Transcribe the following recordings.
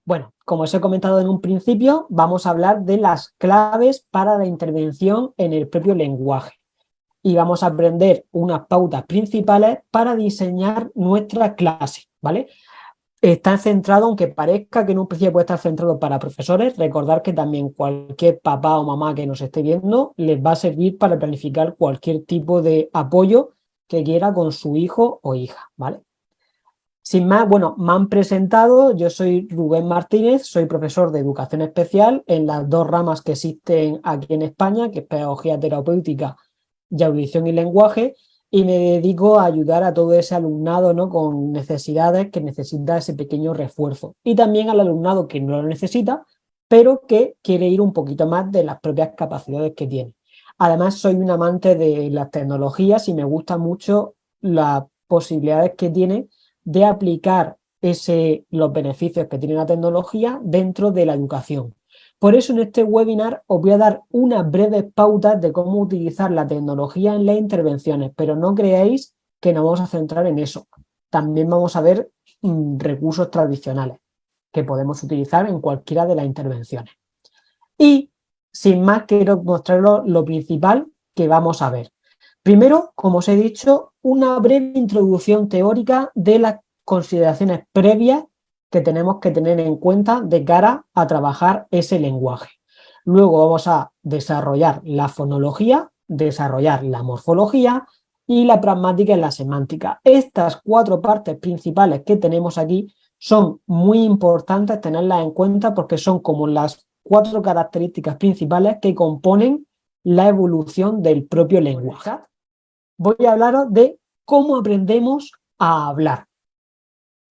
Bueno, como os he comentado en un principio, vamos a hablar de las claves para la intervención en el propio lenguaje. Y vamos a aprender unas pautas principales para diseñar nuestra clase, ¿vale? Está centrado, aunque parezca que en un principio puede estar centrado para profesores, recordar que también cualquier papá o mamá que nos esté viendo les va a servir para planificar cualquier tipo de apoyo que quiera con su hijo o hija, ¿vale? Sin más, bueno, me han presentado, yo soy Rubén Martínez, soy profesor de educación especial en las dos ramas que existen aquí en España, que es pedagogía terapéutica y audición y lenguaje, y me dedico a ayudar a todo ese alumnado, ¿no?, con necesidades que necesita ese pequeño refuerzo. Y también al alumnado que no lo necesita, pero que quiere ir un poquito más de las propias capacidades que tiene. Además, soy un amante de las tecnologías y me gustan mucho las posibilidades que tiene de aplicar los beneficios que tiene la tecnología dentro de la educación. Por eso en este webinar os voy a dar unas breves pautas de cómo utilizar la tecnología en las intervenciones, pero no creáis que nos vamos a centrar en eso. También vamos a ver recursos tradicionales que podemos utilizar en cualquiera de las intervenciones. Y sin más quiero mostraros lo principal que vamos a ver. Primero, como os he dicho, una breve introducción teórica de las consideraciones previas que tenemos que tener en cuenta de cara a trabajar ese lenguaje. Luego vamos a desarrollar la fonología, desarrollar la morfología y la pragmática y la semántica. Estas cuatro partes principales que tenemos aquí son muy importantes tenerlas en cuenta porque son como las cuatro características principales que componen la evolución del propio lenguaje. Voy a hablaros de cómo aprendemos a hablar.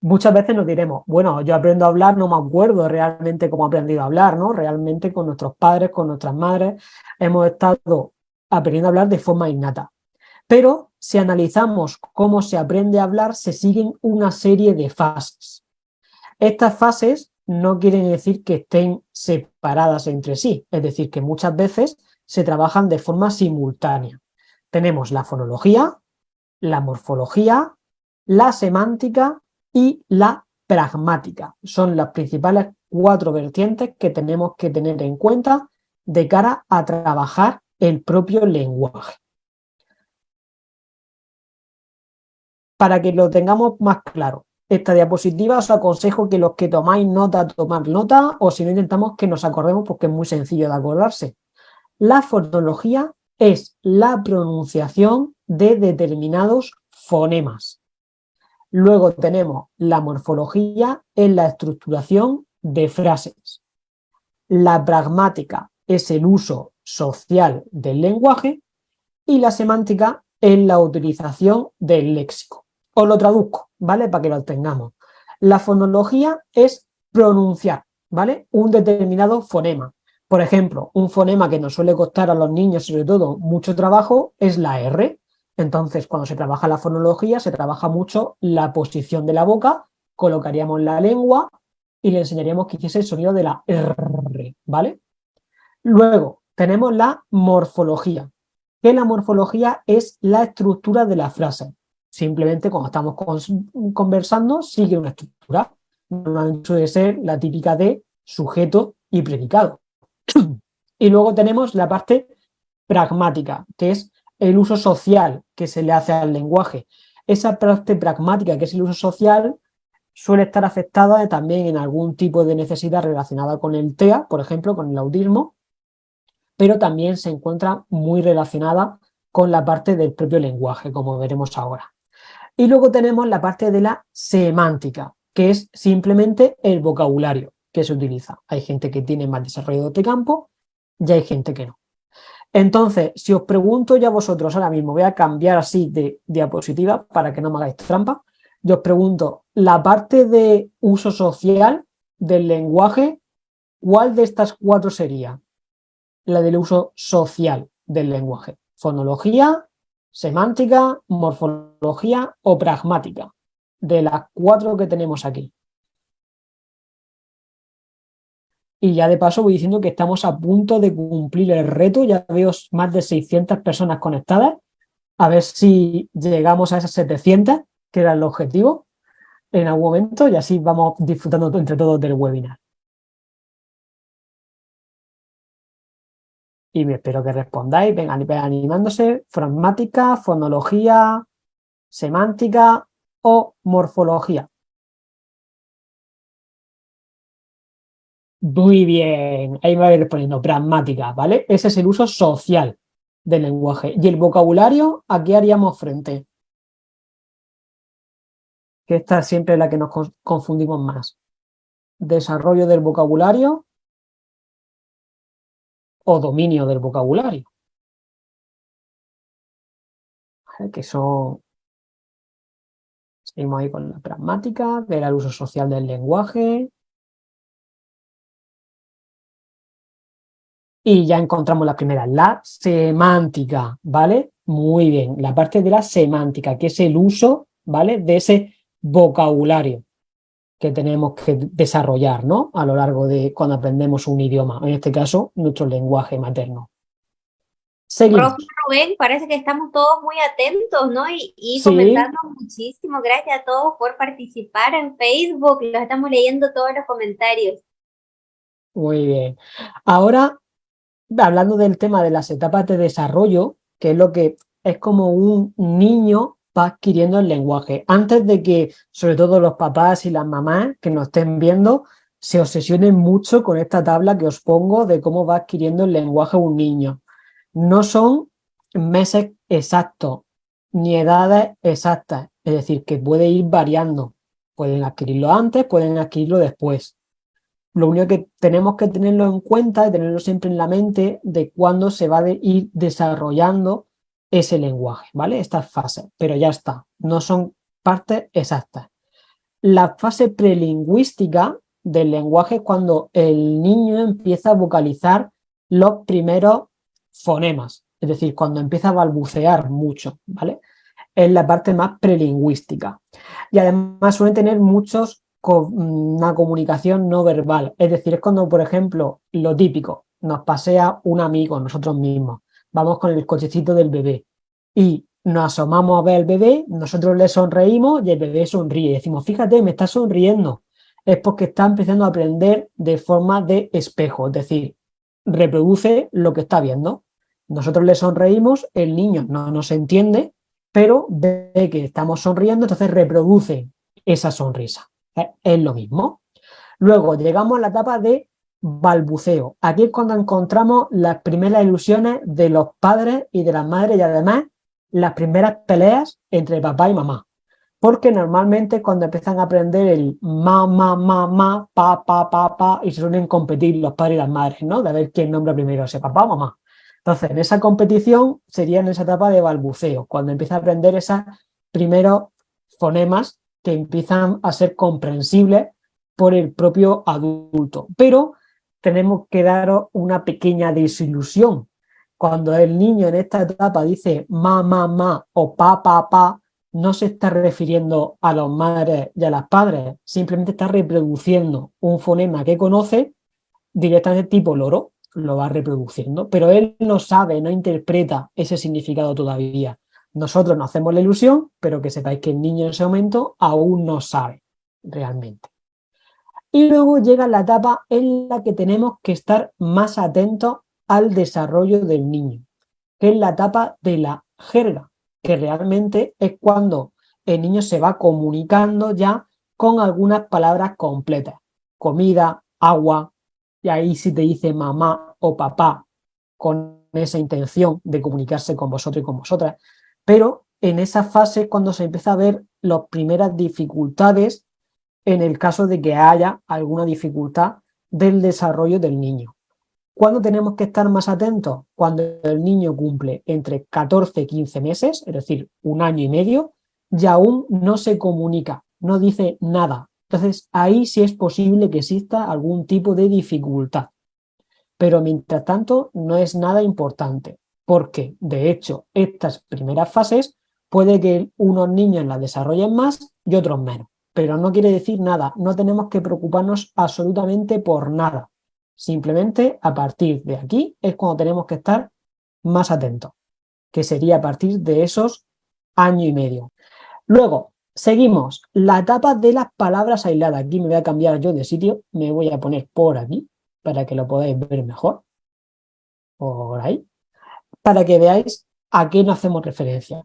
Muchas veces nos diremos, bueno, yo aprendo a hablar, no me acuerdo realmente cómo he aprendido a hablar, ¿no? Realmente con nuestros padres, con nuestras madres, hemos estado aprendiendo a hablar de forma innata. Pero si analizamos cómo se aprende a hablar, se siguen una serie de fases. Estas fases no quieren decir que estén separadas entre sí, es decir, que muchas veces se trabajan de forma simultánea. Tenemos la fonología, la morfología, la semántica y la pragmática. Son las principales cuatro vertientes que tenemos que tener en cuenta de cara a trabajar el propio lenguaje. Para que lo tengamos más claro, esta diapositiva os aconsejo que los que tomáis nota, tomad nota, o si no intentamos que nos acordemos porque es muy sencillo de acordarse. La fonología es la pronunciación de determinados fonemas. Luego tenemos la morfología en la estructuración de frases. La pragmática es el uso social del lenguaje y la semántica es la utilización del léxico. Os lo traduzco, ¿vale? Para que lo tengamos. La fonología es pronunciar, ¿vale?, un determinado fonema. Por ejemplo, un fonema que nos suele costar a los niños, sobre todo, mucho trabajo, es la R. Entonces, cuando se trabaja la fonología, se trabaja mucho la posición de la boca, colocaríamos la lengua y le enseñaríamos que hiciese el sonido de la R, ¿vale? Luego, tenemos la morfología, que la morfología es la estructura de la frase. Simplemente cuando estamos conversando, sigue una estructura. Normalmente suele ser la típica de sujeto y predicado. Y luego tenemos la parte pragmática, que es el uso social que se le hace al lenguaje. Esa parte pragmática, que es el uso social, suele estar afectada también en algún tipo de necesidad relacionada con el TEA, por ejemplo, con el autismo, pero también se encuentra muy relacionada con la parte del propio lenguaje, como veremos ahora. Y luego tenemos la parte de la semántica, que es simplemente el vocabulario que se utiliza. Hay gente que tiene más desarrollo de este campo y hay gente que no. Entonces, si os pregunto ya vosotros ahora mismo, voy a cambiar así de diapositiva para que no me hagáis trampa, yo os pregunto, la parte de uso social del lenguaje, ¿cuál de estas cuatro sería? La del uso social del lenguaje. Fonología, semántica, morfología o pragmática. De las cuatro que tenemos aquí. Y ya de paso voy diciendo que estamos a punto de cumplir el reto. Ya veo más de 600 personas conectadas. A ver si llegamos a esas 700, que era el objetivo, en algún momento, y así vamos disfrutando entre todos del webinar. Y me espero que respondáis, vengan animándose. Pragmática, fonología, semántica o morfología. Muy bien, ahí me voy respondiendo, pragmática, ¿vale? Ese es el uso social del lenguaje. Y el vocabulario, ¿a qué haríamos frente? Que esta es siempre la que nos confundimos más. Desarrollo del vocabulario o dominio del vocabulario, ¿vale? Que son, seguimos ahí con la pragmática, que era el uso social del lenguaje. Y ya encontramos la primera, la semántica, ¿vale? Muy bien, la parte de la semántica, que es el uso, ¿vale? De ese vocabulario que tenemos que desarrollar, ¿no? A lo largo de cuando aprendemos un idioma, en este caso, nuestro lenguaje materno. Profe Seguimos. Rubén, parece que estamos todos muy atentos, ¿no? Y Sí, comentando muchísimo. Gracias a todos por participar en Facebook. Los estamos leyendo todos los comentarios. muy bien. Ahora, hablando del tema de las etapas de desarrollo, que es lo que es como un niño va adquiriendo el lenguaje. Antes de que, sobre todo los papás y las mamás que nos estén viendo, se obsesionen mucho con esta tabla que os pongo de cómo va adquiriendo el lenguaje un niño. No son meses exactos ni edades exactas, es decir, que puede ir variando. Pueden adquirirlo antes, pueden adquirirlo después. Lo único que tenemos que tenerlo en cuenta y tenerlo siempre en la mente de cuándo se va a ir desarrollando ese lenguaje, ¿vale? Estas fases, pero ya está, no son partes exactas. La fase prelingüística del lenguaje es cuando el niño empieza a vocalizar los primeros fonemas, es decir, cuando empieza a balbucear mucho, ¿vale? Es la parte más prelingüística. Y además suelen tener muchos una comunicación no verbal. Es decir, es cuando, por ejemplo, lo típico, nos pasea un amigo, nosotros mismos, vamos con el cochecito del bebé y nos asomamos a ver al bebé, nosotros le sonreímos y el bebé sonríe. Decimos, fíjate, me está sonriendo. Es porque está empezando a aprender de forma de espejo, es decir, reproduce lo que está viendo. Nosotros le sonreímos, el niño no nos entiende, pero ve que estamos sonriendo, entonces reproduce esa sonrisa. Es lo mismo. Luego llegamos a la etapa de balbuceo. Aquí es cuando encontramos las primeras ilusiones de los padres y de las madres y además las primeras peleas entre papá y mamá. Porque normalmente cuando empiezan a aprender el ma, pa, y se suelen competir los padres y las madres, ¿no? De ver quién nombra primero, ese papá o mamá. Entonces, en esa competición sería en esa etapa de balbuceo, cuando empieza a aprender esos primeros fonemas que empiezan a ser comprensibles por el propio adulto. Pero tenemos que daros una pequeña desilusión. Cuando el niño en esta etapa dice ma o pa, no se está refiriendo a las madres y a las padres, simplemente está reproduciendo un fonema que conoce directamente tipo loro, lo va reproduciendo, pero él no sabe, no interpreta ese significado todavía. Nosotros nos hacemos la ilusión, pero que sepáis que el niño en ese momento aún no sabe realmente. Y luego llega la etapa en la que tenemos que estar más atentos al desarrollo del niño, que es la etapa de la jerga, que realmente es cuando el niño se va comunicando ya con algunas palabras completas. Comida, agua, y ahí sí te dice mamá o papá con esa intención de comunicarse con vosotros y con vosotras. Pero en esa fase es cuando se empieza a ver las primeras dificultades en el caso de que haya alguna dificultad del desarrollo del niño. ¿Cuándo tenemos que estar más atentos? Cuando el niño cumple entre 14 y 15 meses, es decir, un año y medio, y aún no se comunica, no dice nada. Entonces, ahí sí es posible que exista algún tipo de dificultad. Pero mientras tanto, no es nada importante, porque de hecho, estas primeras fases puede que unos niños las desarrollen más y otros menos. Pero no quiere decir nada, no tenemos que preocuparnos absolutamente por nada. Simplemente a partir de aquí es cuando tenemos que estar más atentos, que sería a partir de esos año y medio. Luego, seguimos. La etapa de las palabras aisladas. Aquí me voy a cambiar yo de sitio, me voy a poner por aquí para que lo podáis ver mejor. Por ahí. Para que veáis a qué nos hacemos referencia.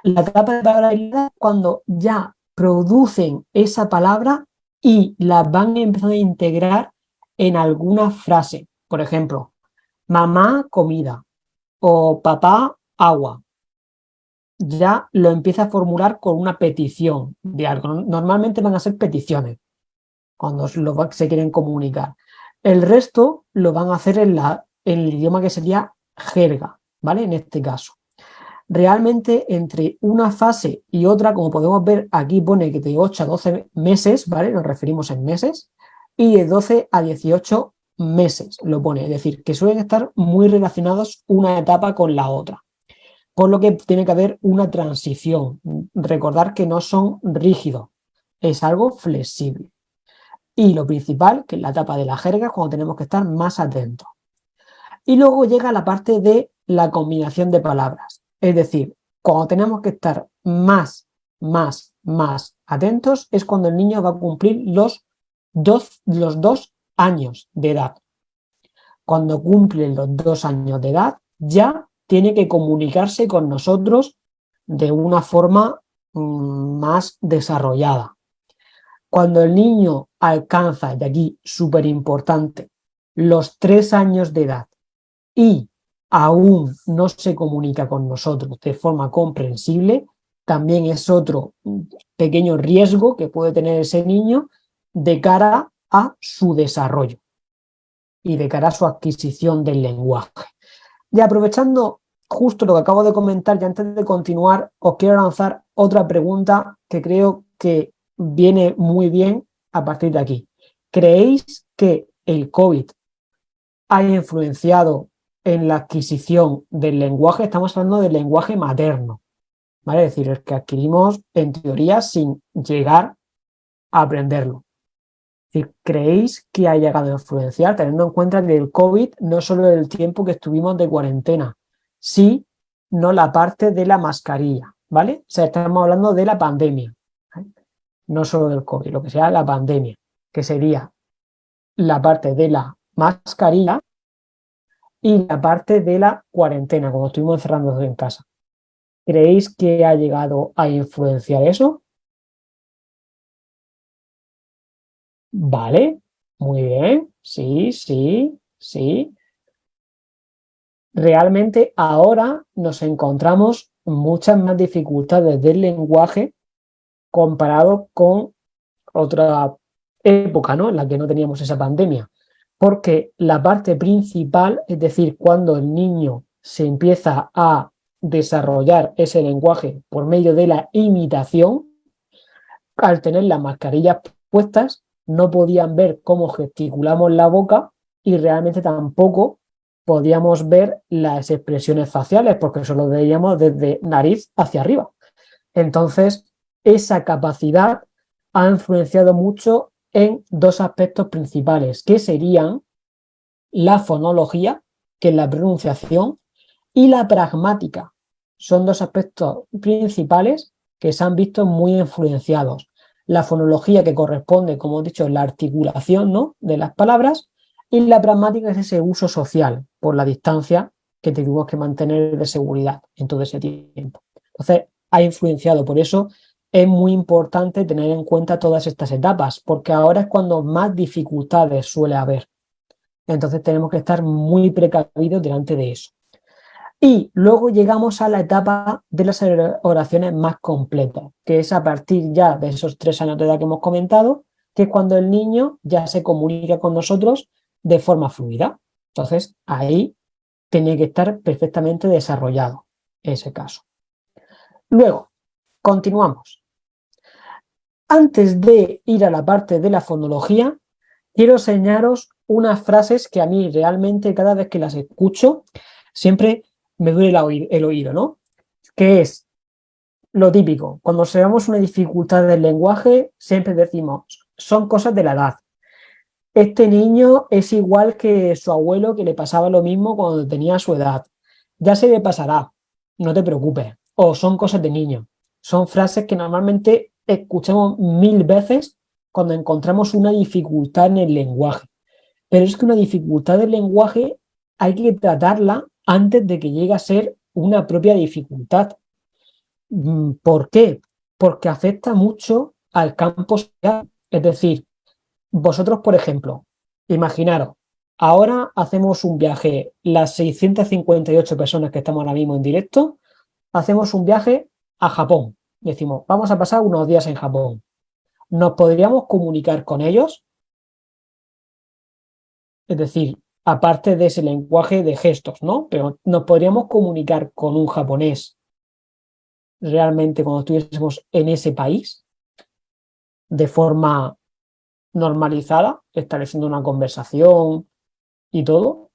La etapa de palabras aisladas es cuando ya producen esa palabra y la van empezando a integrar en alguna frase. Por ejemplo, mamá, comida o papá, agua. Ya lo empieza a formular con una petición de algo. Normalmente van a ser peticiones cuando se quieren comunicar. El resto lo van a hacer en el idioma que sería jerga, ¿vale? En este caso. Realmente entre una fase y otra, como podemos ver, aquí pone que de 8 a 12 meses, ¿vale? Nos referimos en meses, y de 12 a 18 meses lo pone, es decir, que suelen estar muy relacionados una etapa con la otra. Por lo que tiene que haber una transición. Recordar que no son rígidos, es algo flexible. Y lo principal, que es la etapa de la jerga, cuando tenemos que estar más atentos. Y luego llega la parte de la combinación de palabras. Es decir, cuando tenemos que estar más atentos, es cuando el niño va a cumplir los 2 años de edad. Cuando cumple los 2 años de edad, ya tiene que comunicarse con nosotros de una forma más desarrollada. Cuando el niño alcanza, y aquí súper importante, los 3 años de edad y aún no se comunica con nosotros de forma comprensible, también es otro pequeño riesgo que puede tener ese niño de cara a su desarrollo y de cara a su adquisición del lenguaje. Y aprovechando justo lo que acabo de comentar, y antes de continuar, os quiero lanzar otra pregunta que creo que viene muy bien a partir de aquí. ¿Creéis que el COVID ha influenciado en la adquisición del lenguaje? Estamos hablando del lenguaje materno, ¿vale? Es decir, el que adquirimos en teoría sin llegar a aprenderlo. Es decir, ¿creéis que ha llegado a influenciar, teniendo en cuenta que el COVID no solo el tiempo que estuvimos de cuarentena, sí, no la parte de la mascarilla, ¿vale? O sea, estamos hablando de la pandemia, ¿vale? No solo del COVID, lo que sea la pandemia, que sería la parte de la mascarilla y la parte de la cuarentena, cuando estuvimos encerrándonos en casa. ¿Creéis que ha llegado a influenciar eso? Vale, muy bien, sí, sí, sí. Realmente ahora nos encontramos muchas más dificultades del lenguaje comparado con otra época, ¿no? En la que no teníamos esa pandemia. Porque la parte principal, es decir, cuando el niño se empieza a desarrollar ese lenguaje por medio de la imitación, al tener las mascarillas puestas, no podían ver cómo gesticulamos la boca y realmente tampoco podíamos ver las expresiones faciales porque solo veíamos desde nariz hacia arriba. Entonces, esa capacidad ha influenciado mucho en 2 aspectos principales, que serían la fonología, que es la pronunciación, y la pragmática. Son 2 aspectos principales que se han visto muy influenciados. La fonología, que corresponde, como he dicho, la articulación, ¿no?, de las palabras, y la pragmática es ese uso social por la distancia que tuvimos que mantener de seguridad en todo ese tiempo. Entonces, ha influenciado. Por eso es muy importante tener en cuenta todas estas etapas, porque ahora es cuando más dificultades suele haber. Entonces tenemos que estar muy precavidos delante de eso. Y luego llegamos a la etapa de las oraciones más completas, que es a partir ya de esos 3 años de edad que hemos comentado, que es cuando el niño ya se comunica con nosotros de forma fluida. Entonces ahí tiene que estar perfectamente desarrollado ese caso. Luego, continuamos. Antes de ir a la parte de la fonología, quiero enseñaros unas frases que a mí realmente cada vez que las escucho siempre me duele el oído, ¿no? Que es lo típico. Cuando observamos una dificultad del lenguaje, siempre decimos, son cosas de la edad. este niño es igual que su abuelo, que le pasaba lo mismo cuando tenía su edad. Ya se le pasará, no te preocupes. O son cosas de niño. Son frases que normalmente escuchamos 1000 veces cuando encontramos una dificultad en el lenguaje. Pero es que una dificultad del lenguaje hay que tratarla antes de que llegue a ser una propia dificultad. ¿Por qué? Porque afecta mucho al campo social. Es decir, vosotros, por ejemplo, imaginaros, ahora hacemos un viaje, las 658 personas que estamos ahora mismo en directo, hacemos un viaje a Japón. Decimos, vamos a pasar unos días en Japón. ¿Nos podríamos comunicar con ellos? Es decir, aparte de ese lenguaje de gestos, ¿no? Pero nos podríamos comunicar con un japonés realmente cuando estuviésemos en ese país de forma normalizada, estableciendo una conversación y todo,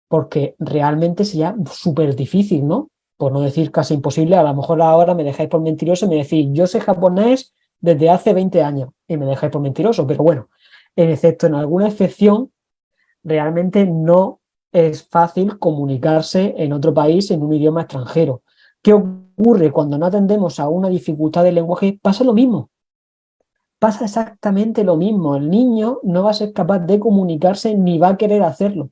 porque realmente sería súper difícil, ¿no? Por no decir casi imposible. A lo mejor ahora me dejáis por mentiroso y me decís, yo sé japonés desde hace 20 años y me dejáis por mentiroso, pero bueno, excepto en alguna excepción, realmente no es fácil comunicarse en otro país en un idioma extranjero. ¿Qué ocurre cuando no atendemos a una dificultad del lenguaje? Pasa lo mismo. Pasa exactamente lo mismo. El niño no va a ser capaz de comunicarse ni va a querer hacerlo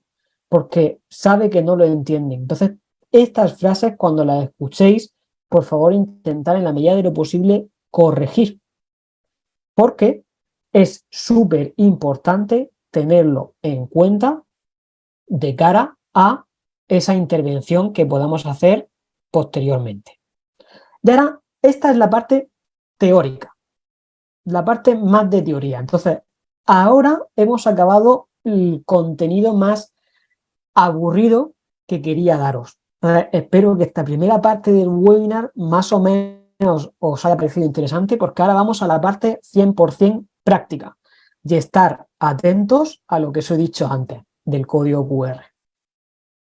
porque sabe que no lo entienden. Entonces, estas frases, cuando las escuchéis, por favor, intentar en la medida de lo posible corregir, porque es súper importante tenerlo en cuenta de cara a esa intervención que podamos hacer posteriormente. Y ahora, esta es la parte teórica, la parte más de teoría. Entonces, ahora hemos acabado el contenido más aburrido que quería daros. Espero que esta primera parte del webinar más o menos os haya parecido interesante, porque ahora vamos a la parte 100% práctica y estar atentos a lo que os he dicho antes del código QR.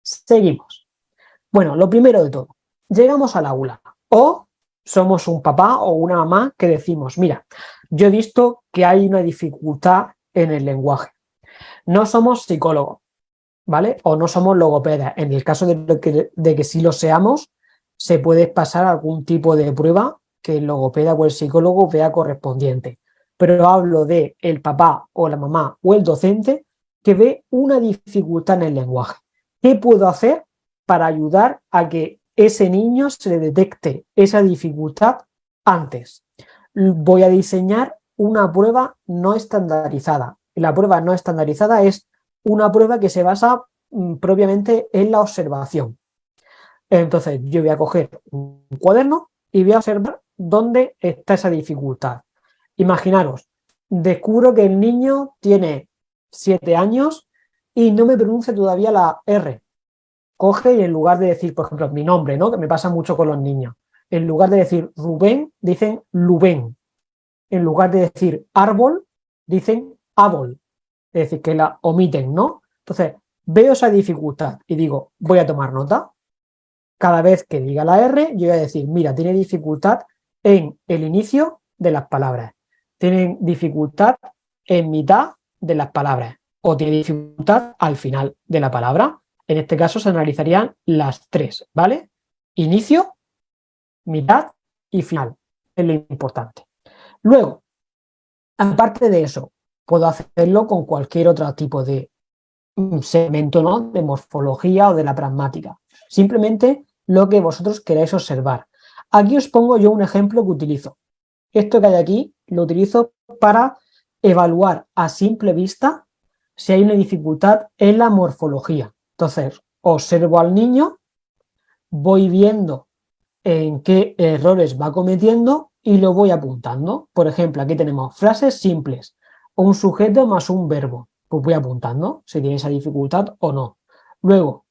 Seguimos. Bueno, lo primero de todo, llegamos al aula o somos un papá o una mamá que decimos, mira, yo he visto que hay una dificultad en el lenguaje. No somos psicólogos, ¿vale? O no somos logopedas. En el caso de que sí lo seamos, se puede pasar algún tipo de prueba que el logopeda o el psicólogo vea correspondiente. Pero hablo de el papá o la mamá o el docente que ve una dificultad en el lenguaje. ¿Qué puedo hacer para ayudar a que ese niño se le detecte esa dificultad antes? Voy a diseñar una prueba no estandarizada. La prueba no estandarizada es una prueba que se basa propiamente en la observación. Entonces, yo voy a coger un cuaderno y voy a observar dónde está esa dificultad. Imaginaros, descubro que el niño tiene 7 años y no me pronuncia todavía la R. Coge y en lugar de decir, por ejemplo, mi nombre, ¿no? Que me pasa mucho con los niños. En lugar de decir Rubén, dicen Lubén. En lugar de decir árbol, dicen ábol. Es decir, que la omiten, ¿no? Entonces, veo esa dificultad y digo, voy a tomar nota. Cada vez que diga la R, yo voy a decir, mira, tiene dificultad en el inicio de las palabras. Tiene dificultad en mitad de las palabras. O tiene dificultad al final de la palabra. En este caso se analizarían las tres, ¿vale? Inicio, mitad y final. Es lo importante. Luego, aparte de eso, puedo hacerlo con cualquier otro tipo de segmento, ¿no? De morfología o de la pragmática. Simplemente lo que vosotros queráis observar. Aquí os pongo yo un ejemplo que utilizo. Esto que hay aquí lo utilizo para evaluar a simple vista si hay una dificultad en la morfología. Entonces, observo al niño, voy viendo en qué errores va cometiendo y lo voy apuntando. Por ejemplo, aquí tenemos frases simples, un sujeto más un verbo. Pues voy apuntando si tiene esa dificultad o no. Luego,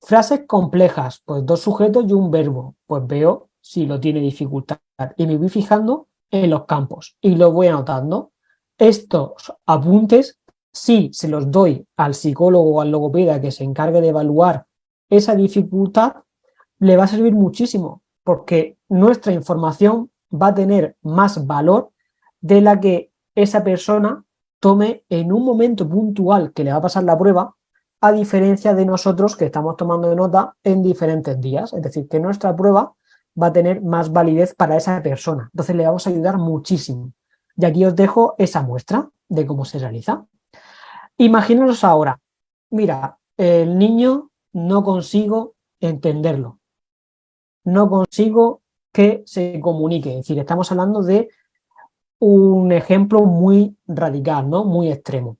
frases complejas, pues dos sujetos y un verbo. Pues veo si lo tiene dificultad y me voy fijando en los campos y lo voy anotando. Estos apuntes, sí se los doy al psicólogo o al logopeda que se encargue de evaluar esa dificultad, le va a servir muchísimo porque nuestra información va a tener más valor de la que esa persona tome en un momento puntual que le va a pasar la prueba, a diferencia de nosotros que estamos tomando nota en diferentes días. Es decir, que nuestra prueba va a tener más validez para esa persona. Entonces le vamos a ayudar muchísimo. Y aquí os dejo esa muestra de cómo se realiza. Imaginaros ahora, mira, el niño no consigo entenderlo, no consigo que se comunique. Es decir, estamos hablando de un ejemplo muy radical, ¿no? Muy extremo.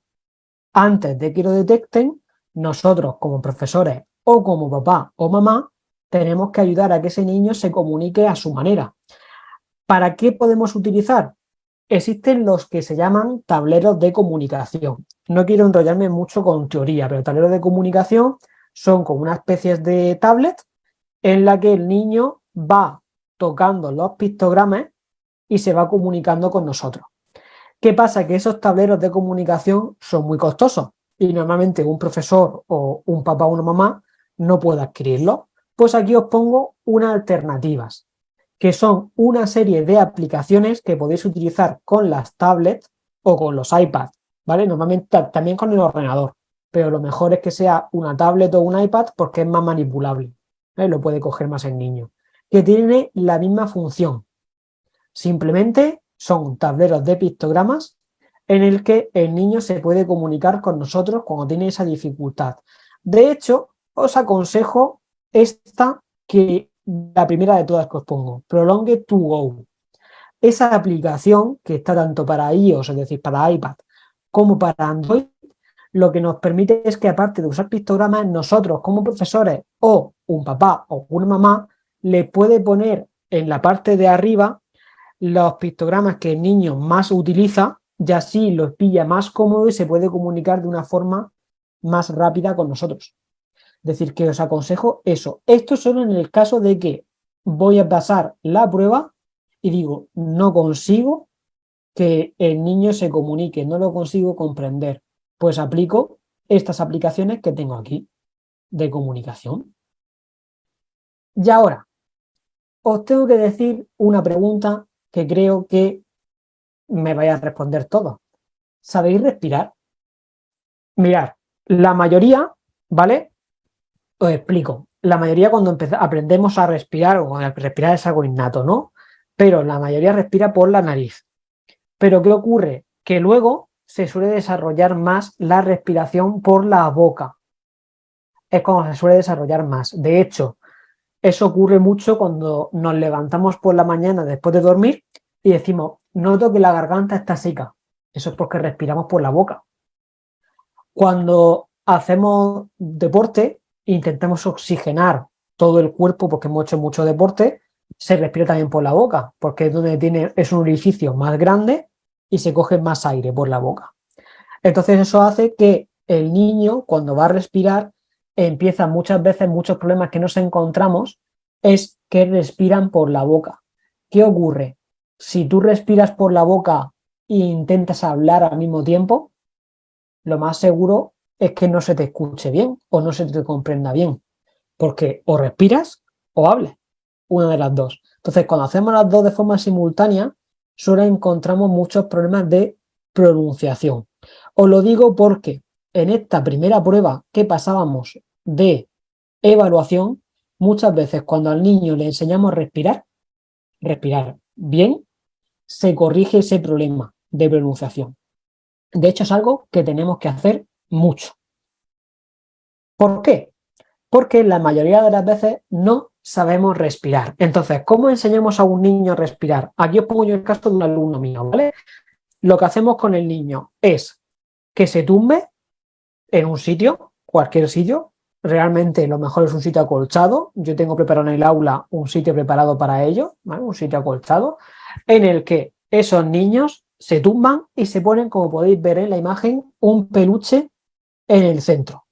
Antes de que lo detecten, nosotros como profesores o como papá o mamá tenemos que ayudar a que ese niño se comunique a su manera. ¿Para qué podemos utilizar? Existen los que se llaman tableros de comunicación. No quiero enrollarme mucho con teoría, pero tableros de comunicación son como una especie de tablet en la que el niño va tocando los pictogramas y se va comunicando con nosotros. ¿Qué pasa? Que esos tableros de comunicación son muy costosos y normalmente un profesor o un papá o una mamá no puede adquirirlos. Pues aquí os pongo unas alternativas, que son una serie de aplicaciones que podéis utilizar con las tablets o con los iPads, ¿vale? Normalmente también con el ordenador, pero lo mejor es que sea una tablet o un iPad porque es más manipulable, ¿vale? Lo puede coger más el niño, que tiene la misma función. Simplemente son tableros de pictogramas en el que el niño se puede comunicar con nosotros cuando tiene esa dificultad. De hecho, os aconsejo esta, que la primera de todas que os pongo, Prolonged to Go. Esa aplicación que está tanto para iOS, es decir, para iPad, como para Android, lo que nos permite es que, aparte de usar pictogramas, nosotros como profesores o un papá o una mamá le puede poner en la parte de arriba los pictogramas que el niño más utiliza y así los pilla más cómodo y se puede comunicar de una forma más rápida con nosotros. Es decir, que os aconsejo eso. Esto solo en el caso de que voy a pasar la prueba y digo, no consigo que el niño se comunique, no lo consigo comprender. Pues aplico estas aplicaciones que tengo aquí de comunicación. Y ahora, os tengo que decir una pregunta que creo que me vais a responder todo. ¿Sabéis respirar? Mirad, la mayoría, ¿vale? Os explico. La mayoría cuando aprendemos a respirar, o a respirar es algo innato, ¿no? Pero la mayoría respira por la nariz. Pero ¿qué ocurre? Que luego se suele desarrollar más la respiración por la boca. Es cuando se suele desarrollar más. De hecho, eso ocurre mucho cuando nos levantamos por la mañana después de dormir y decimos, noto que la garganta está seca. Eso es porque respiramos por la boca. Cuando hacemos deporte, intentamos oxigenar todo el cuerpo porque hemos hecho mucho deporte, se respira también por la boca, porque es donde es un orificio más grande y se coge más aire por la boca. Entonces eso hace que el niño, cuando va a respirar, empieza muchas veces, muchos problemas que nos encontramos, es que respiran por la boca. ¿Qué ocurre? Si tú respiras por la boca e intentas hablar al mismo tiempo, lo más seguro es que no se te escuche bien o no se te comprenda bien, porque o respiras o hablas, una de las dos. Entonces, cuando hacemos las dos de forma simultánea, solo encontramos muchos problemas de pronunciación. Os lo digo porque en esta primera prueba que pasábamos de evaluación, muchas veces cuando al niño le enseñamos a respirar bien, se corrige ese problema de pronunciación. De hecho, es algo que tenemos que hacer mucho. ¿Por qué? Porque la mayoría de las veces no sabemos respirar. Entonces, ¿cómo enseñamos a un niño a respirar? Aquí os pongo yo el caso de un alumno mío, ¿vale? Lo que hacemos con el niño es que se tumbe en un sitio, cualquier sitio. Realmente lo mejor es un sitio acolchado. Yo tengo preparado en el aula un sitio preparado para ello, ¿vale? Un sitio acolchado, en el que esos niños se tumban y se ponen, como podéis ver en la imagen, un peluche en el centro.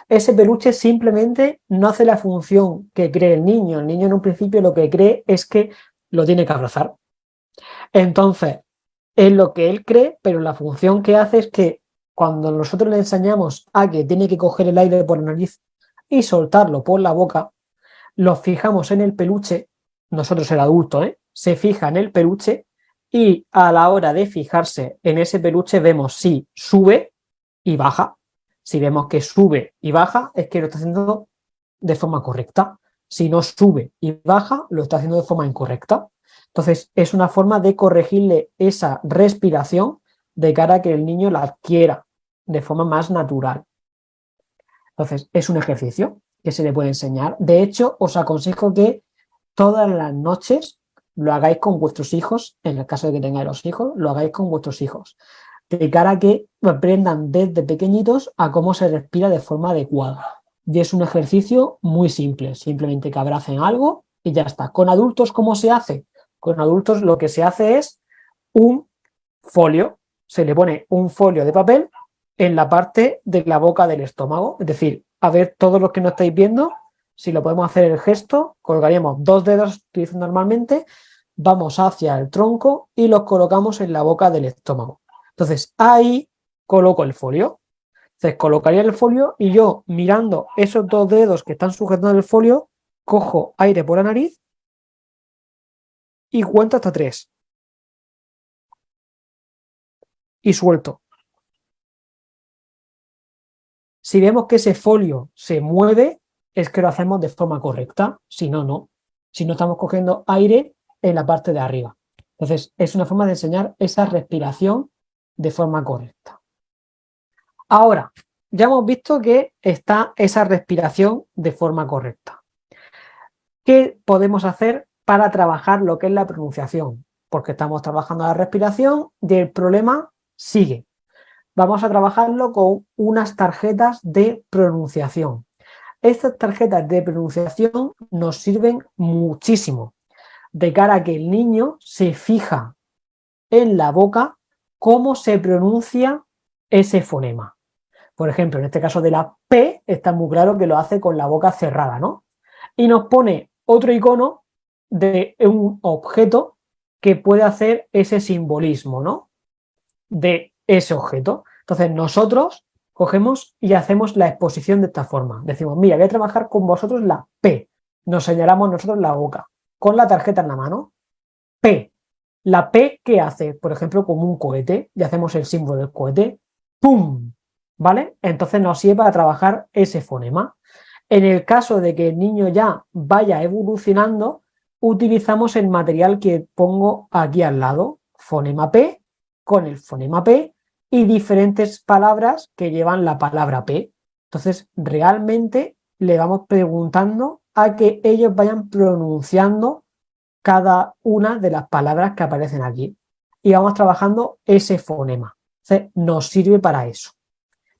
Ese peluche simplemente no hace la función que cree el niño. El niño en un principio lo que cree es que lo tiene que abrazar. Entonces, es lo que él cree, pero la función que hace es que cuando nosotros le enseñamos a que tiene que coger el aire por la nariz y soltarlo por la boca, lo fijamos en el peluche, nosotros el adulto, se fija en el peluche y a la hora de fijarse en ese peluche vemos si sube y baja. Si vemos que sube y baja, es que lo está haciendo de forma correcta. Si no sube y baja, lo está haciendo de forma incorrecta. Entonces, es una forma de corregirle esa respiración de cara a que el niño la adquiera de forma más natural. Entonces, es un ejercicio que se le puede enseñar. De hecho, os aconsejo que todas las noches lo hagáis con vuestros hijos, en el caso de que tengáis los hijos, lo hagáis con vuestros hijos, de cara a que aprendan desde pequeñitos a cómo se respira de forma adecuada. Y es un ejercicio muy simple, simplemente que abracen algo y ya está. Con adultos, ¿cómo se hace? Con adultos lo que se hace es un folio, se le pone un folio de papel en la parte de la boca del estómago, es decir, a ver, todos los que no estáis viendo, si lo podemos hacer el gesto, colgaríamos 2 dedos que dicen normalmente, vamos hacia el tronco y los colocamos en la boca del estómago. Entonces, ahí coloco el folio. Entonces, colocaría el folio y yo, mirando esos 2 dedos que están sujetando el folio, cojo aire por la nariz y cuento hasta 3. Y suelto. Si vemos que ese folio se mueve, es que lo hacemos de forma correcta. Si no, no. Si no, estamos cogiendo aire en la parte de arriba. Entonces, es una forma de enseñar esa respiración de forma correcta. Ahora, ya hemos visto que está esa respiración de forma correcta. ¿Qué podemos hacer para trabajar lo que es la pronunciación? Porque estamos trabajando la respiración y el problema sigue. Vamos a trabajarlo con unas tarjetas de pronunciación. Estas tarjetas de pronunciación nos sirven muchísimo de cara a que el niño se fija en la boca cómo se pronuncia ese fonema. Por ejemplo, en este caso de la P, está muy claro que lo hace con la boca cerrada, ¿no? Y nos pone otro icono de un objeto que puede hacer ese simbolismo, ¿no? De ese objeto. Entonces nosotros cogemos y hacemos la exposición de esta forma. Decimos, mira, voy a trabajar con vosotros la P. Nos señalamos nosotros la boca con la tarjeta en la mano. P. La P, ¿qué hace? Por ejemplo, como un cohete, y hacemos el símbolo del cohete. ¡Pum! ¿Vale? Entonces nos sirve para trabajar ese fonema. En el caso de que el niño ya vaya evolucionando, utilizamos el material que pongo aquí al lado. Fonema P con el fonema P y diferentes palabras que llevan la palabra P. Entonces, realmente le vamos preguntando a que ellos vayan pronunciando cada una de las palabras que aparecen aquí. Y vamos trabajando ese fonema. Entonces, nos sirve para eso.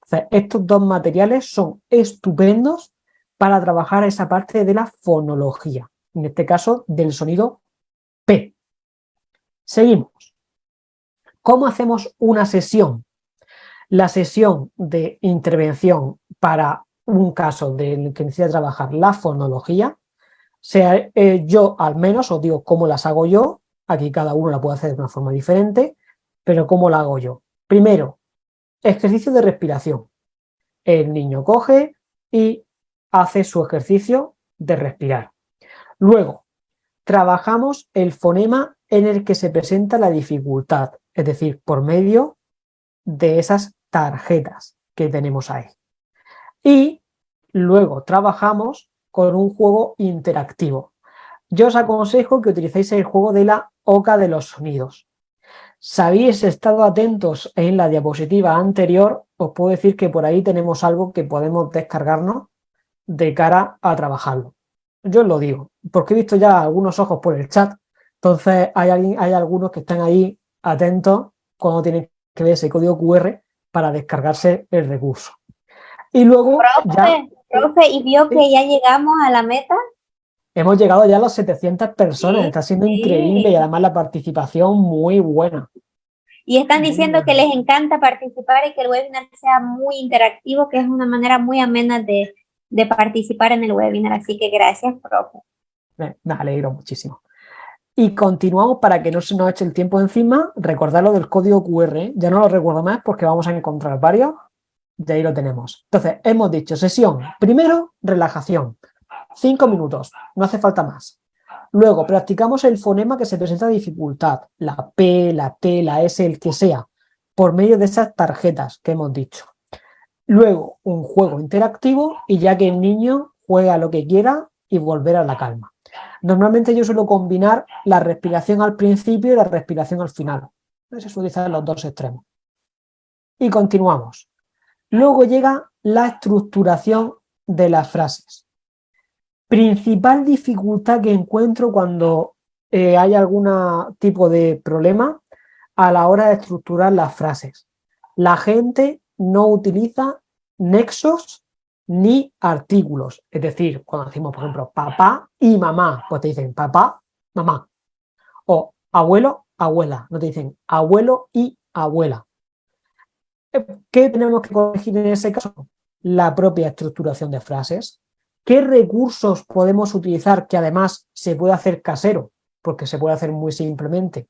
Entonces, estos 2 materiales son estupendos para trabajar esa parte de la fonología. En este caso, del sonido P. Seguimos. ¿Cómo hacemos una sesión? La sesión de intervención para un caso de que necesita trabajar la fonología, sea, yo al menos os digo cómo las hago yo, aquí cada uno la puede hacer de una forma diferente, pero cómo la hago yo. Primero, ejercicio de respiración. El niño coge y hace su ejercicio de respirar. Luego, trabajamos el fonema en el que se presenta la dificultad, es decir, por medio de esas tarjetas que tenemos ahí. Y luego trabajamos con un juego interactivo. Yo os aconsejo que utilicéis el juego de la oca de los sonidos. Si habéis estado atentos en la diapositiva anterior, os puedo decir que por ahí tenemos algo que podemos descargarnos de cara a trabajarlo. Yo os lo digo, porque he visto ya algunos ojos por el chat, entonces hay algunos que están ahí atentos cuando tienen que ver ese código QR para descargarse el recurso. Y luego profe, ¿y vio que ya llegamos a la meta? Hemos llegado ya a las 700 personas, Sí, está siendo sí. increíble y además la participación muy buena. Y están diciendo que les encanta participar y que el webinar sea muy interactivo, que es una manera muy amena de participar en el webinar. Así que gracias, profe. Me alegro muchísimo. Y continuamos para que no se nos eche el tiempo encima. Recordad lo del código QR. Ya no lo recuerdo más porque vamos a encontrar varios. Y ahí lo tenemos. Entonces, hemos dicho sesión. Primero, relajación. 5 minutos. No hace falta más. Luego, practicamos el fonema que se presenta dificultad, la P, la T, la S, el que sea, por medio de esas tarjetas que hemos dicho. Luego, un juego interactivo y ya que el niño juega lo que quiera y volver a la calma. Normalmente yo suelo combinar la respiración al principio y la respiración al final. Se suele utilizar los dos extremos. Y continuamos. Luego llega la estructuración de las frases. Principal dificultad que encuentro cuando hay algún tipo de problema a la hora de estructurar las frases. La gente no utiliza nexos ni artículos. Es decir, cuando decimos, por ejemplo, papá y mamá, pues te dicen papá, mamá. O abuelo, abuela. No te dicen abuelo y abuela. ¿Qué tenemos que corregir en ese caso? La propia estructuración de frases. ¿Qué recursos podemos utilizar que además se puede hacer casero? Porque se puede hacer muy simplemente.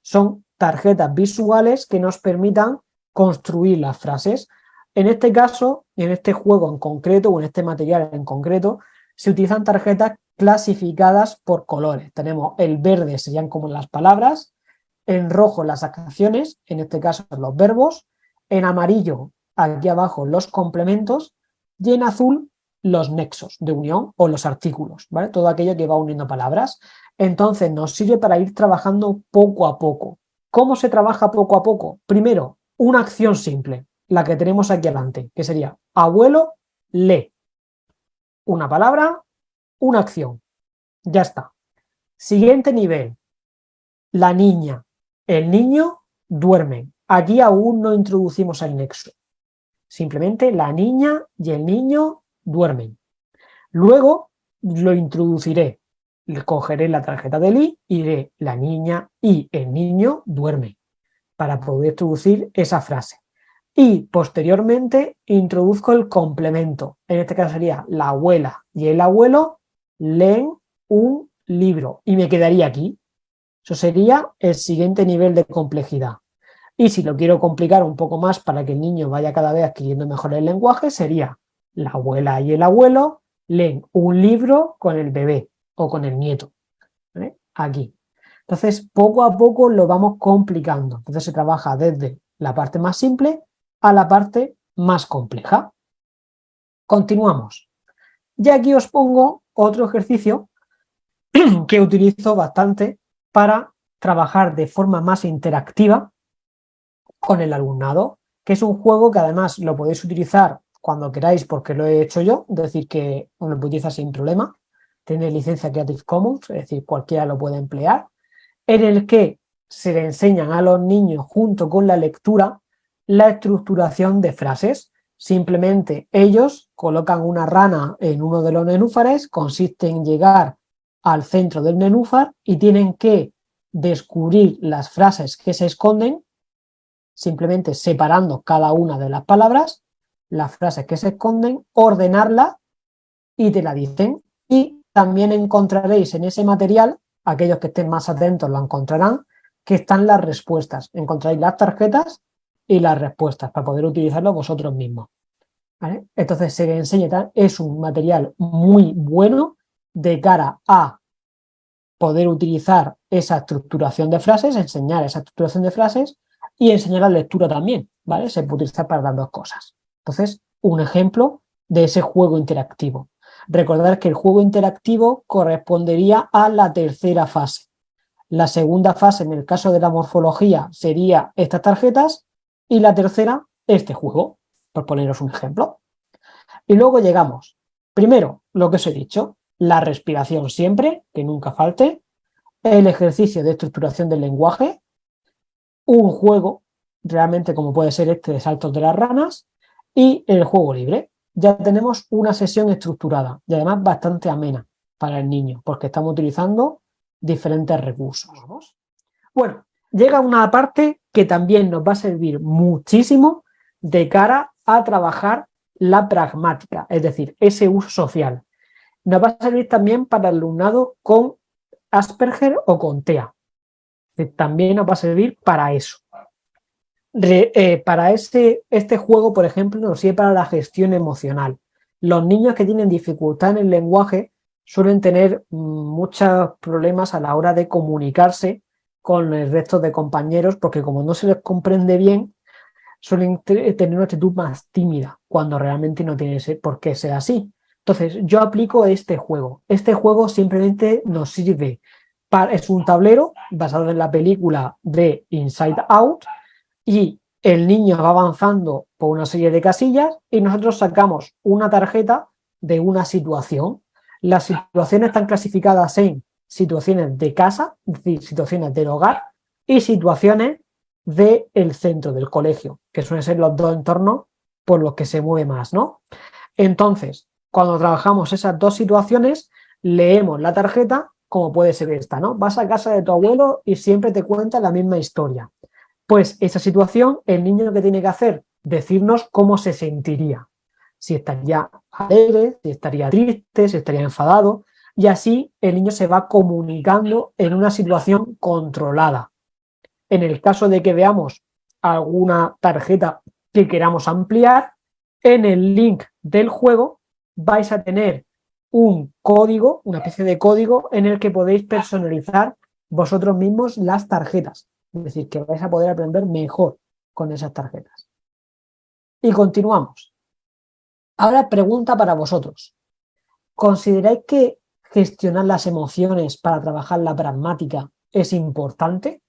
Son tarjetas visuales que nos permitan construir las frases. En este caso, en este juego en concreto o en este material en concreto, se utilizan tarjetas clasificadas por colores. Tenemos el verde, serían como las palabras, en rojo las acciones, en este caso los verbos, en amarillo aquí abajo los complementos y en azul los nexos de unión o los artículos, ¿vale? Todo aquello que va uniendo palabras. Entonces nos sirve para ir trabajando poco a poco. ¿Cómo se trabaja poco a poco? Primero, una acción simple, la que tenemos aquí adelante, que sería abuelo lee. Una palabra, una acción. Ya está. Siguiente nivel, la niña, el niño duermen. Aquí aún no introducimos el nexo. Simplemente la niña y el niño duermen. Luego lo introduciré. Cogeré la tarjeta de Lee y diré la niña y el niño duermen para poder introducir esa frase. Y posteriormente introduzco el complemento. En este caso sería la abuela y el abuelo leen un libro y me quedaría aquí. Eso sería el siguiente nivel de complejidad. Y si lo quiero complicar un poco más para que el niño vaya cada vez adquiriendo mejor el lenguaje, sería la abuela y el abuelo leen un libro con el bebé o con el nieto. ¿Vale? Aquí. Entonces, poco a poco lo vamos complicando. Entonces se trabaja desde la parte más simple a la parte más compleja. Continuamos. Y aquí os pongo otro ejercicio que utilizo bastante para trabajar de forma más interactiva con el alumnado, que es un juego que además lo podéis utilizar cuando queráis porque lo he hecho yo, es decir, que lo podéis utilizar sin problema, tiene licencia Creative Commons, es decir, cualquiera lo puede emplear, en el que se le enseñan a los niños junto con la lectura la estructuración de frases. Simplemente ellos colocan una rana en uno de los nenúfares, consiste en llegar al centro del nenúfar y tienen que descubrir las frases que se esconden, simplemente separando cada una de las palabras, las frases que se esconden, ordenarlas y te la dicen. Y también encontraréis en ese material, aquellos que estén más atentos lo encontrarán, que están las respuestas. Encontraréis las tarjetas y las respuestas para poder utilizarlo vosotros mismos. ¿Vale? Entonces se enseña, es un material muy bueno de cara a poder utilizar esa estructuración de frases, enseñar esa estructuración de frases y enseñar la lectura también, ¿vale? Se puede utilizar para las dos cosas. Entonces, un ejemplo de ese juego interactivo. Recordad que el juego interactivo correspondería a la tercera fase. La segunda fase, en el caso de la morfología, sería estas tarjetas y la tercera, este juego, por poneros un ejemplo. Y luego llegamos, primero, lo que os he dicho, la respiración siempre, que nunca falte, el ejercicio de estructuración del lenguaje, un juego, realmente como puede ser este de saltos de las ranas, y el juego libre. Ya tenemos una sesión estructurada y además bastante amena para el niño, porque estamos utilizando diferentes recursos. Bueno, llega una parte que también nos va a servir muchísimo de cara a trabajar la pragmática, es decir, ese uso social. Nos va a servir también para el alumnado con Asperger o con TEA. También nos va a servir para eso. Para este juego, por ejemplo, nos sirve para la gestión emocional. Los niños que tienen dificultad en el lenguaje suelen tener muchos problemas a la hora de comunicarse con el resto de compañeros, porque como no se les comprende bien, suelen tener una actitud más tímida, cuando realmente no tiene por qué ser así. Entonces, yo aplico este juego. Este juego simplemente nos sirve es un tablero basado en la película de Inside Out, y el niño va avanzando por una serie de casillas y nosotros sacamos una tarjeta de una situación. Las situaciones están clasificadas en situaciones de casa, es decir, situaciones del hogar, y situaciones del centro, del colegio, que suelen ser los dos entornos por los que se mueve más, ¿no? Entonces, cuando trabajamos esas dos situaciones, leemos la tarjeta como puede ser esta, ¿no? Vas a casa de tu abuelo y siempre te cuenta la misma historia. Pues esa situación, el niño que tiene que hacer, decirnos cómo se sentiría. Si estaría alegre, si estaría triste, si estaría enfadado, y así el niño se va comunicando en una situación controlada. En el caso de que veamos alguna tarjeta que queramos ampliar, en el link del juego vais a tener un código, una especie de código en el que podéis personalizar vosotros mismos las tarjetas. Es decir, que vais a poder aprender mejor con esas tarjetas. Y continuamos. Ahora pregunta para vosotros. ¿Consideráis que gestionar las emociones para trabajar la pragmática es importante?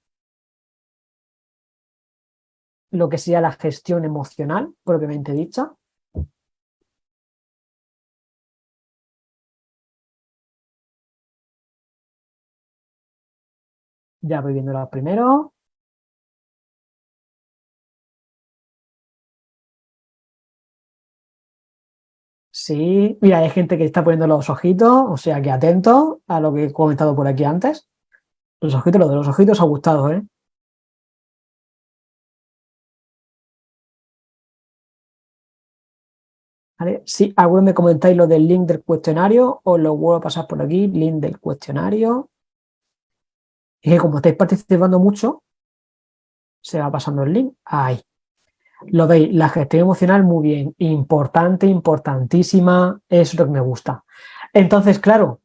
Lo que sería la gestión emocional, propiamente dicha. Ya voy viendo los primeros. Sí, mira, hay gente que está poniendo los ojitos, o sea que atento a lo que he comentado por aquí antes. Los ojitos, lo de los ojitos ha gustado, ¿eh? ¿Vale? Si alguno me comentáis lo del link del cuestionario, os lo vuelvo a pasar por aquí, link del cuestionario. Y que como estáis participando mucho, se va pasando el link. Ahí. Lo veis, la gestión emocional muy bien, importante, importantísima, es lo que me gusta. Entonces, claro,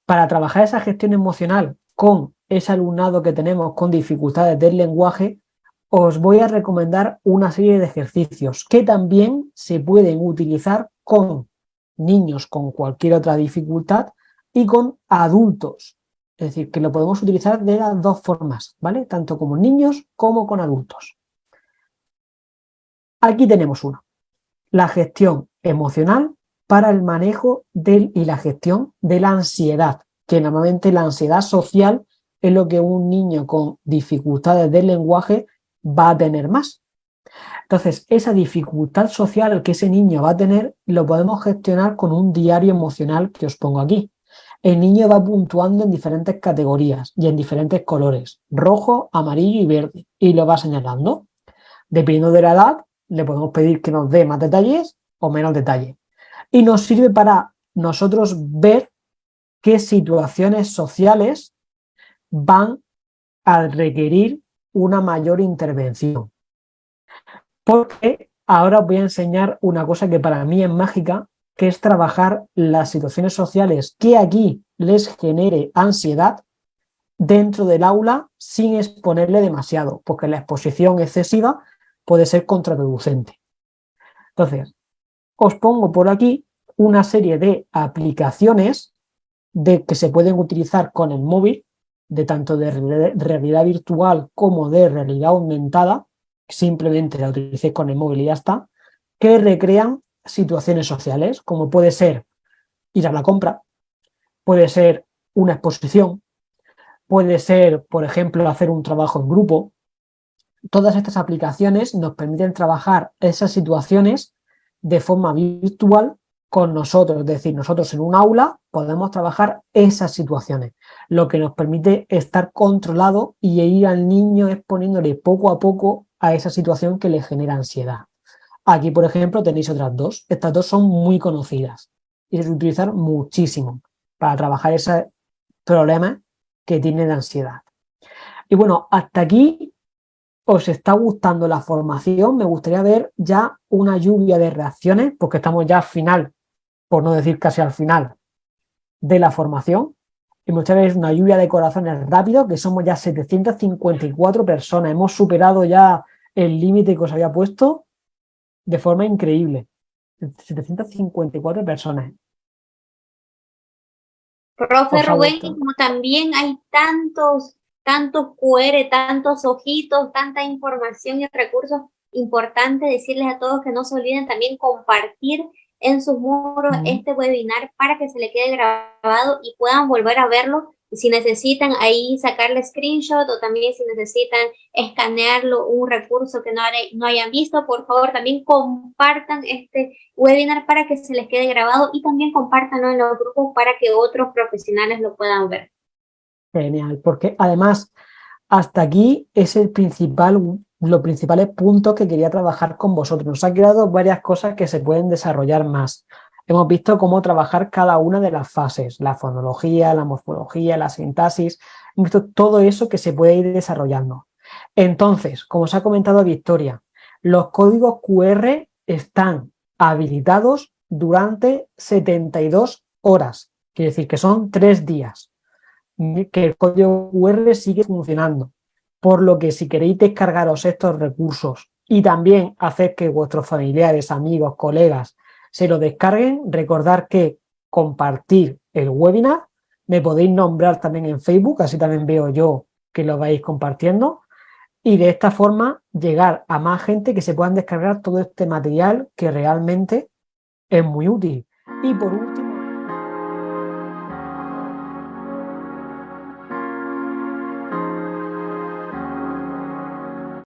para trabajar esa gestión emocional con ese alumnado que tenemos con dificultades del lenguaje, os voy a recomendar una serie de ejercicios que también se pueden utilizar con niños con cualquier otra dificultad y con adultos. Es decir, que lo podemos utilizar de las dos formas, ¿vale? Tanto como niños como con adultos. Aquí tenemos uno. La gestión emocional para el manejo y la gestión de la ansiedad, que normalmente la ansiedad social es lo que un niño con dificultades del lenguaje va a tener más. Entonces, esa dificultad social que ese niño va a tener lo podemos gestionar con un diario emocional que os pongo aquí. El niño va puntuando en diferentes categorías y en diferentes colores, rojo, amarillo y verde, y lo va señalando. Dependiendo de la edad, le podemos pedir que nos dé más detalles o menos detalles. Y nos sirve para nosotros ver qué situaciones sociales van a requerir una mayor intervención. Porque ahora os voy a enseñar una cosa que para mí es mágica, que es trabajar las situaciones sociales que aquí les genere ansiedad dentro del aula sin exponerle demasiado, porque la exposición excesiva puede ser contraproducente. Entonces, os pongo por aquí una serie de aplicaciones que se pueden utilizar con el móvil, de tanto de realidad virtual como de realidad aumentada, simplemente la utilicéis con el móvil y ya está, que recrean situaciones sociales, como puede ser ir a la compra, puede ser una exposición, puede ser, por ejemplo, hacer un trabajo en grupo. Todas estas aplicaciones nos permiten trabajar esas situaciones de forma virtual con nosotros, es decir, nosotros en un aula podemos trabajar esas situaciones, lo que nos permite estar controlado y ir al niño exponiéndole poco a poco a esa situación que le genera ansiedad. Aquí, por ejemplo, tenéis otras dos. Estas dos son muy conocidas y se suelen utilizar muchísimo para trabajar esos problemas que tiene de ansiedad. Y bueno, hasta aquí. ¿Os está gustando la formación? Me gustaría ver ya una lluvia de reacciones, porque estamos ya al final, por no decir casi al final, de la formación y mostrarles una lluvia de corazones rápido, que somos ya 754 personas. Hemos superado ya el límite que os había puesto de forma increíble. 754 personas. Profe ¿Os ha Rubén, y gustado? como también hay tantos QR, tantos ojitos, tanta información y recursos, importante decirles a todos que no se olviden también compartir en sus muros este webinar para que se le quede grabado y puedan volver a verlo. Y si necesitan ahí sacarle screenshot o también si necesitan escanearlo, un recurso que no hayan visto, por favor también compartan este webinar para que se les quede grabado y también compártanlo en los grupos para que otros profesionales lo puedan ver. Genial, porque además hasta aquí es los principales puntos que quería trabajar con vosotros. Nos ha quedado varias cosas que se pueden desarrollar más. Hemos visto cómo trabajar cada una de las fases, la fonología, la morfología, la sintaxis. Hemos visto todo eso que se puede ir desarrollando. Entonces, como os ha comentado Victoria, los códigos QR están habilitados durante 72 horas. Quiere decir que son 3 días que el código QR sigue funcionando. Por lo que si queréis descargaros estos recursos y también hacer que vuestros familiares, amigos, colegas se lo descarguen, recordad que compartir el webinar, me podéis nombrar también en Facebook, así también veo yo que lo vais compartiendo, y de esta forma llegar a más gente que se puedan descargar todo este material que realmente es muy útil. Y por último,